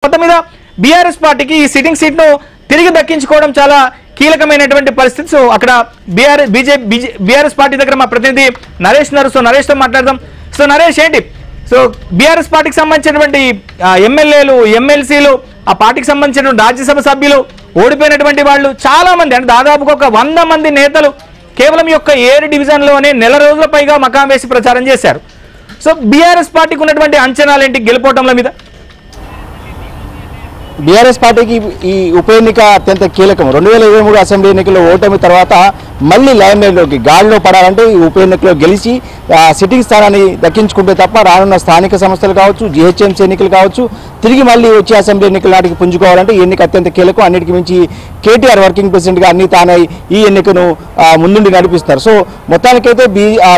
మొత్తం మీద బీఆర్ఎస్ పార్టీకి ఈ సిట్టింగ్ సీట్ ను తిరిగి దక్కించుకోవడం చాలా కీలకమైనటువంటి పరిస్థితి. సో అక్కడ బీఆర్ఎస్ పార్టీ దగ్గర మా ప్రతినిధి నరేష్ ఉన్నారు. సో నరేష్ తో మాట్లాడదాం. సో నరేష్ ఏంటి, సో బీఆర్ఎస్ పార్టీకి సంబంధించినటువంటి ఎమ్మెల్యేలు, ఎమ్మెల్సీలు, ఆ పార్టీకి సంబంధించినటువంటి రాజ్యసభ సభ్యులు, ఓడిపోయినటువంటి వాళ్ళు చాలా మంది, అంటే దాదాపుగా ఒక 100 మంది నేతలు కేవలం ఈ యొక్క 7 డివిజన్లోనే నెల రోజుల పైగా మకాం వేసి ప్రచారం చేశారు. సో బీఆర్ఎస్ పార్టీకి ఉన్నటువంటి అంచనాలు ఏంటి గెలుపోవటంల మీద? బీఆర్ఎస్ పార్టీకి ఈ ఉప ఎన్నిక అత్యంత కీలకం. 2023 అసెంబ్లీ ఎన్నికల్లో ఓటమి తర్వాత మళ్ళీ లైన్ లైన్లోకి గాలిలో పడాలంటే ఈ ఉప ఎన్నికలో గెలిచి సిట్టింగ్ స్థానాన్ని దక్కించుకుంటే తప్ప రానున్న స్థానిక సంస్థలు కావచ్చు, జీహెచ్ఎంసీ ఎన్నికలు కావచ్చు, తిరిగి మళ్ళీ వచ్చే అసెంబ్లీ ఎన్నికల నాటికి పుంజుకోవాలంటే ఈ ఎన్నిక అత్యంత కీలకం. అన్నిటికీ మించి కేటీఆర్ వర్కింగ్ ప్రెసిడెంట్గా అన్ని తానై ఈ ఎన్నికను ముందుండి నడిపిస్తారు. సో మొత్తానికైతే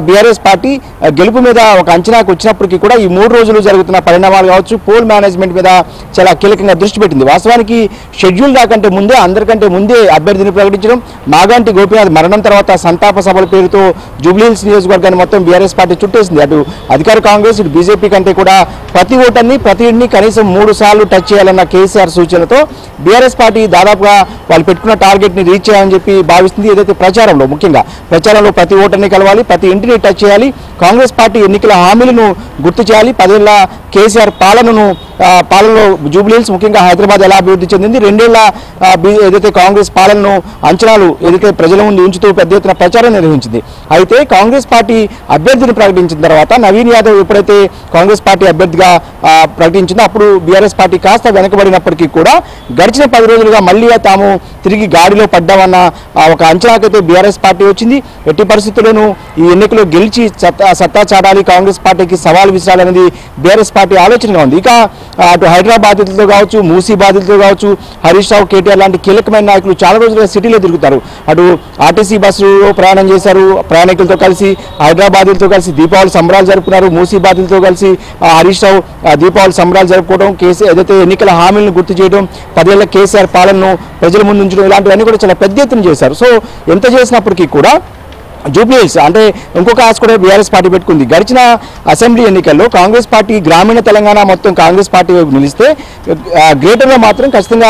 బీఆర్ఎస్ పార్టీ గెలుపు మీద ఒక అంచనాకు వచ్చినప్పటికీ కూడా ఈ 3 రోజులు జరుగుతున్న పరిణామాలు కావచ్చు, పోల్ మేనేజ్మెంట్ మీద చాలా కీలకంగా దృష్టి పెట్టింది. వాస్తవానికి షెడ్యూల్ దాకంటే ముందే, అందరికంటే ముందే అభ్యర్థిని ప్రకటించడం, మాగంటి గోపీనాథ్ మరణం తర్వాత సంతాప సభల పేరుతో జూబ్లీహిల్స్ నియోజకవర్గాన్ని మొత్తం బీఆర్ఎస్ పార్టీ చుట్టేసింది. అటు అధికార కాంగ్రెస్, ఇటు బీజేపీ కంటే కూడా ప్రతి ఓటర్ని, ప్రతి ఇంటిని కనీసం 3 సార్లు టచ్ చేయాలన్న కేసీఆర్ సూచనతో బీఆర్ఎస్ పార్టీ దాదాపుగా వాళ్ళు పెట్టుకున్న టార్గెట్ని రీచ్ చేయాలని చెప్పి భావిస్తుంది. ఏదైతే ప్రచారంలో, ముఖ్యంగా ప్రచారంలో ప్రతి ఓటర్ని కలవాలి, ప్రతి ఇంటిని టచ్ చేయాలి, కాంగ్రెస్ పార్టీ ఎన్నికల హామీలను గుర్తు చేయాలి, 10 ఏళ్ల కేసీఆర్ పాలనలో జూబ్లీహిల్స్ ముఖ్యంగా హైదరాబాద్ ఎలా అభివృద్ధి చెందింది, 2 ఏళ్ల ఏదైతే కాంగ్రెస్ పాలనను అంచనాలు ఏదైతే ప్రజల ముందు ఉంచుతూ పెద్ద ఎత్తున ప్రచారం నిర్వహించింది. అయితే కాంగ్రెస్ పార్టీ అభ్యర్థిని ప్రకటించిన తర్వాత నవీన్ యాదవ్ ఎప్పుడైతే కాంగ్రెస్ పార్టీ అభ్యర్థిగా ప్రకటించిందో అప్పుడు బీఆర్ఎస్ పార్టీ కాస్త వెనకబడినప్పటికీ కూడా గడిచిన 10 రోజులుగా మళ్ళీ తాము తిరిగి గాడిలో పడ్డామన్న ఒక అంచనాకైతే బీఆర్ఎస్ పార్టీ వచ్చింది. ఎట్టి పరిస్థితుల్లోనూ ఈ ఎన్నికలో గెలిచి సత్తా చాటాలి, కాంగ్రెస్ పార్టీకి సవాల్ విసిరాలనేది బీఆర్ఎస్ పార్టీ ఆలోచనగా ఉంది. ఇక అటు హైదరాబాద్ బాధితులతో కావచ్చు, మూసీ బాధితులతో కావచ్చు, హరీష్ రావు, కేటీఆర్ లాంటి కీలకమైన నాయకులు చాలా రోజులుగా సిటీలో తిరుగుతారు. అటు ఆర్టీసీ బస్సులో ప్రయాణం చేశారు, ప్రయాణికులతో కలిసి హైదరాబాదులతో కలిసి దీపావళి సంబరాలు జరుపుకున్నారు. మూసీ బాధితులతో కలిసి హరీష్ రావు దీపావళి సంబరాలు జరుపుకోవడం, ఏదైతే ఎన్నికల హామీలను గుర్తు చేయడం, 10 ఏళ్ల కేసీఆర్ పాలనను ప్రజల ముందు ఉంచడం, ఇలాంటివన్నీ కూడా చాలా పెద్ద ఎత్తున చేశారు. సో ఎంత చేసినప్పటికీ కూడా జూబ్లీహిల్స్ అంటే ఇంకొక ఆశ కూడా బీఆర్ఎస్ పార్టీ పెట్టుకుంది. గడిచిన అసెంబ్లీ ఎన్నికల్లో కాంగ్రెస్ పార్టీ గ్రామీణ తెలంగాణ మొత్తం కాంగ్రెస్ పార్టీ వైపు నిలిస్తే గ్రేటర్లో మాత్రం ఖచ్చితంగా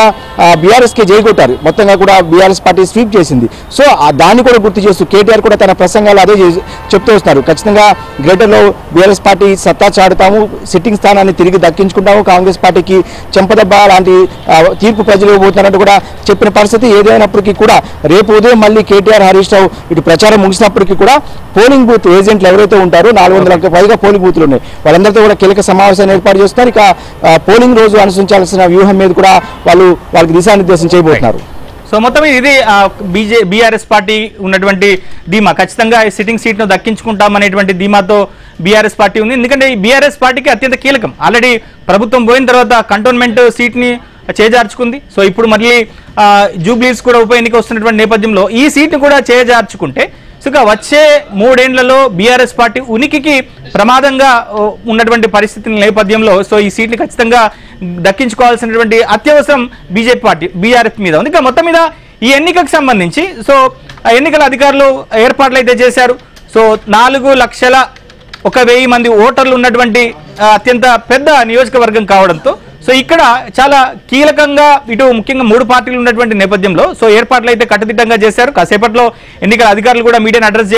బీఆర్ఎస్కే జైకొట్టారు. మొత్తంగా కూడా బీఆర్ఎస్ పార్టీ స్వీప్ చేసింది. సో దాన్ని కూడా గుర్తు చేస్తూ కేటీఆర్ కూడా తన ప్రసంగాలు అదే చెప్తూ వస్తున్నారు. ఖచ్చితంగా గ్రేటర్లో బీఆర్ఎస్ పార్టీ సత్తా చాటుతాము, సిట్టింగ్ స్థానాన్ని తిరిగి దక్కించుకుంటాము, కాంగ్రెస్ పార్టీకి చెంపదెబ్బ లాంటి తీర్పు ప్రజలు ఇవ్వబోతున్నట్టు కూడా చెప్పిన పరిస్థితి. ఏదైనప్పటికీ కూడా రేపు ఉదయం మళ్ళీ కేటీఆర్, హరీష్ రావు ఇటు ప్రచారం ముగిసినప్పటికీ కూడా పోలింగ్ బూత్ ఏజెంట్లు ఎవరైతే ఉంటారో 400లకు పైగా పోలింగ్ బూత్లు ఉన్నాయి, వాళ్ళందరితో కూడా కీలక సమావేశాన్ని ఏర్పాటు చేస్తున్నారు. ఇక పోలింగ్ రోజు అనుసరించాల్సిన వ్యూహం మీద కూడా వాళ్ళకి దిశానిర్దేశం చేయబోతున్నారు. సో మొత్తం ఇది బీఆర్ఎస్ పార్టీ ఉన్నటువంటి ధీమా, ఖచ్చితంగా సిట్టింగ్ సీట్ను దక్కించుకుంటామనేటువంటి ధీమాతో బీఆర్ఎస్ పార్టీ ఉంది. ఎందుకంటే ఈ బీఆర్ఎస్ పార్టీకి అత్యంత కీలకం. ఆల్రెడీ ప్రభుత్వం పోయిన తర్వాత కంటోన్మెంట్ సీట్ని చేజార్చుకుంది. సో ఇప్పుడు మళ్ళీ జూబ్లీహిల్స్ కూడా ఉప ఎన్నిక వస్తున్నటువంటి నేపథ్యంలో ఈ సీట్ని కూడా చేజార్చుకుంటే సో వచ్చే 3 ఏళ్లలో బీఆర్ఎస్ పార్టీ ఉనికికి ప్రమాదంగా ఉన్నటువంటి పరిస్థితుల నేపథ్యంలో సో ఈ సీట్లు ఖచ్చితంగా దక్కించుకోవాల్సినటువంటి అత్యవసరం బీఆర్ఎస్ మీద ఉంది. ఇంకా మొత్తం మీద ఈ ఎన్నికకు సంబంధించి సో ఎన్నికల అధికారులు ఏర్పాట్లు అయితే చేశారు. సో 4,01,000 మంది ఓటర్లు ఉన్నటువంటి అత్యంత పెద్ద నియోజకవర్గం కావడంతో సో ఇక్కడ చాలా కీలకంగా ఇటు ముఖ్యంగా 3 పార్టీలు ఉన్నటువంటి నేపథ్యంలో సో ఏర్పాట్లు అయితే కట్టుదిట్టంగా చేశారు. కాసేపట్లో ఎన్నికల అధికారులు కూడా మీడియాను అడ్రస్